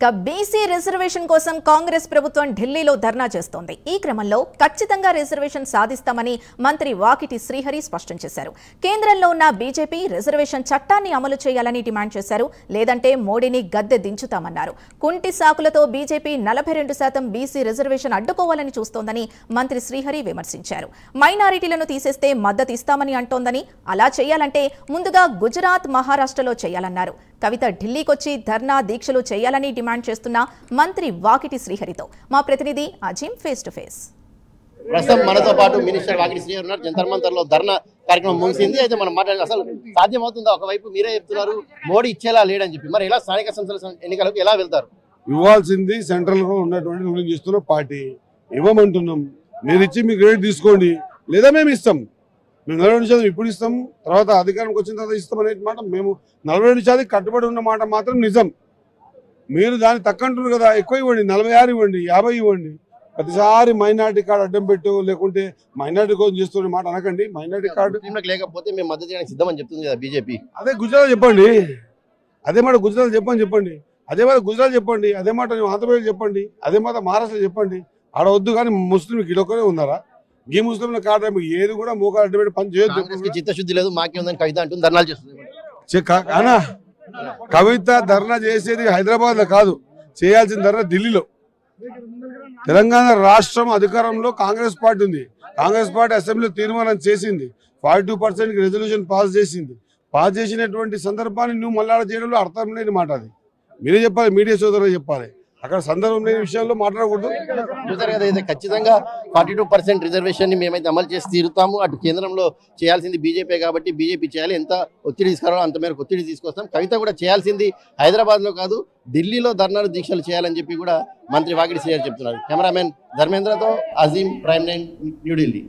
ఇక BC reservation కోసం కాంగ్రెస్ ప్రభుత్వం ఢిల్లీలో ధర్నా చేస్తోంది. ఈ క్రమంలో ఖచ్చితంగా రిజర్వేషన్ సాధిస్తామని మంత్రి వాకిటి శ్రీహరి స్పష్టం చేశారు. కేంద్రంలో ఉన్న బీజేపీ రిజర్వేషన్ చట్టాన్ని అమలు చేయాలని డిమాండ్ చేశారు. లేదంటే మోడీని గద్దె దించుతామన్నారు. కుంటి సాకులతో బీజేపీ 42% బీసీ రిజర్వేషన్ అడ్డుకోవాలని చూస్తోందని మంత్రి శ్రీహరి విమర్శించారు. మైనారిటీలను తీసేస్తే మద్దతు ఇస్తామని అంటోందని, అలా చేయాలంటే ముందుగా గుజరాత్, మహారాష్ట్రలో చేయాలన్నారు. కవిత ఢిల్లీకొచ్చి ధర్నా దీక్షలు చేయాలని డిమాండ్ చేస్తున్న మంత్రి వాకిటి శ్రీహరితో మా ప్రతినిధి అజీం ఫేస్ టు ఫేస్. ప్రస్తుతం మనతో పాటు మినిస్టర్ వాకిటి శ్రీహరి ఉన్నారు. జంతర్ మంతర్ లో ధర్నా కార్యక్రమం ముగిసింది. అయితే మనం మాట్లాడాలి, అసలు సాధ్యమవుతుందా? ఒకవైపు మీరే చెప్తున్నారు మోడీ ఇచ్చేలా లేడని చెప్పి, మరి ఎలా స్థానిక సంస్థల ఎన్నికలకు ఎలా వెళ్తారు? ఇవ్వాల్సింది సెంట్రల్ లో ఉన్నటువంటి రూలింగ్ చేస్తున్న పార్టీ ఇవ్వమంటున్నాం. మీరు ఇచ్చి మీ గ్రేడ్ తీసుకోండి, లేదా మేము ఇస్తాం. మేము 42% ఇప్పుడు ఇస్తాం, తర్వాత అధికారంకి వచ్చిన తర్వాత ఇస్తాం అనే మాట మేము 42% కట్టుబడి ఉన్న మాట మాత్రం నిజం. మీరు దాన్ని తక్కంటున్నారు కదా, ఎక్కువ ఇవ్వండి, 46 ఇవ్వండి, 50 ఇవ్వండి. ప్రతిసారి మైనార్టీ కార్డు అడ్డం పెట్టు, లేకుంటే మైనార్టీ కోసం చేస్తున్న మాట అనకండి. మైనార్టీ కార్డు లేకపోతే మేము మద్దతు చేయడానికి సిద్ధమని చెప్తుంది కదా బీజేపీ. అదే గుజరాత్ చెప్పండి, అదే మాట గుజరాత్ చెప్పండి, అదే మాట గుజరాత్ చెప్పండి, అదే మాట ఆంధ్రప్రదేశ్ చెప్పండి, అదే మాట మహారాష్ట్ర చెప్పండి. ఆడ వద్దు కానీ ముస్లింకి ఇదొక్కరే ఉన్నారా? ఈ ముస్లింల కార్డు ఏది కూడా మోకాలు అడ్డం పెట్టి పని చేయొద్దు. చిత్తశుద్ధి లేదు, మాకే ఉందని కవిత అంటుంది, ధర్నాలు చేస్తుంది. కవిత ధర్నా చేసేది హైదరాబాద్ లో కాదు, చేయాల్సిన ధర్నా ఢిల్లీలో. తెలంగాణ రాష్ట్రం అధికారంలో కాంగ్రెస్ పార్టీ ఉంది. కాంగ్రెస్ పార్టీ అసెంబ్లీలో తీర్మానం చేసింది, 42% రెజల్యూషన్ పాస్ చేసింది. పాస్ చేసినటువంటి సందర్భాన్ని నువ్వు మళ్ళా చేయడంలో అర్థం లేని మాట. అది మీరే చెప్పాలి, మీడియా సోదరులు చెప్పాలి. అక్కడ సందర్భం లేని విషయాల్లో మాట్లాడకూడదు. చూసారు కదా, అయితే ఖచ్చితంగా 42% రిజర్వేషన్ ని మేమైతే అమలు చేసి తీరుతాము. అటు కేంద్రంలో చేయాల్సింది బీజేపీ కాబట్టి బీజేపీ చేయాలి. ఎంత ఒత్తిడి తీసుకురావాలో అంత మేరకు ఒత్తిడి తీసుకొస్తాం. కవిత కూడా చేయాల్సింది హైదరాబాద్ లో కాదు, ఢిల్లీలో ధర్నాలు దీక్షలు చేయాలని చెప్పి కూడా మంత్రి వాకిటి శ్రీహరి చెప్తున్నారు. కెమెరామెన్ ధర్మేంద్రతో అజీం, ప్రైమ్ 9 న్యూఢిల్లీ.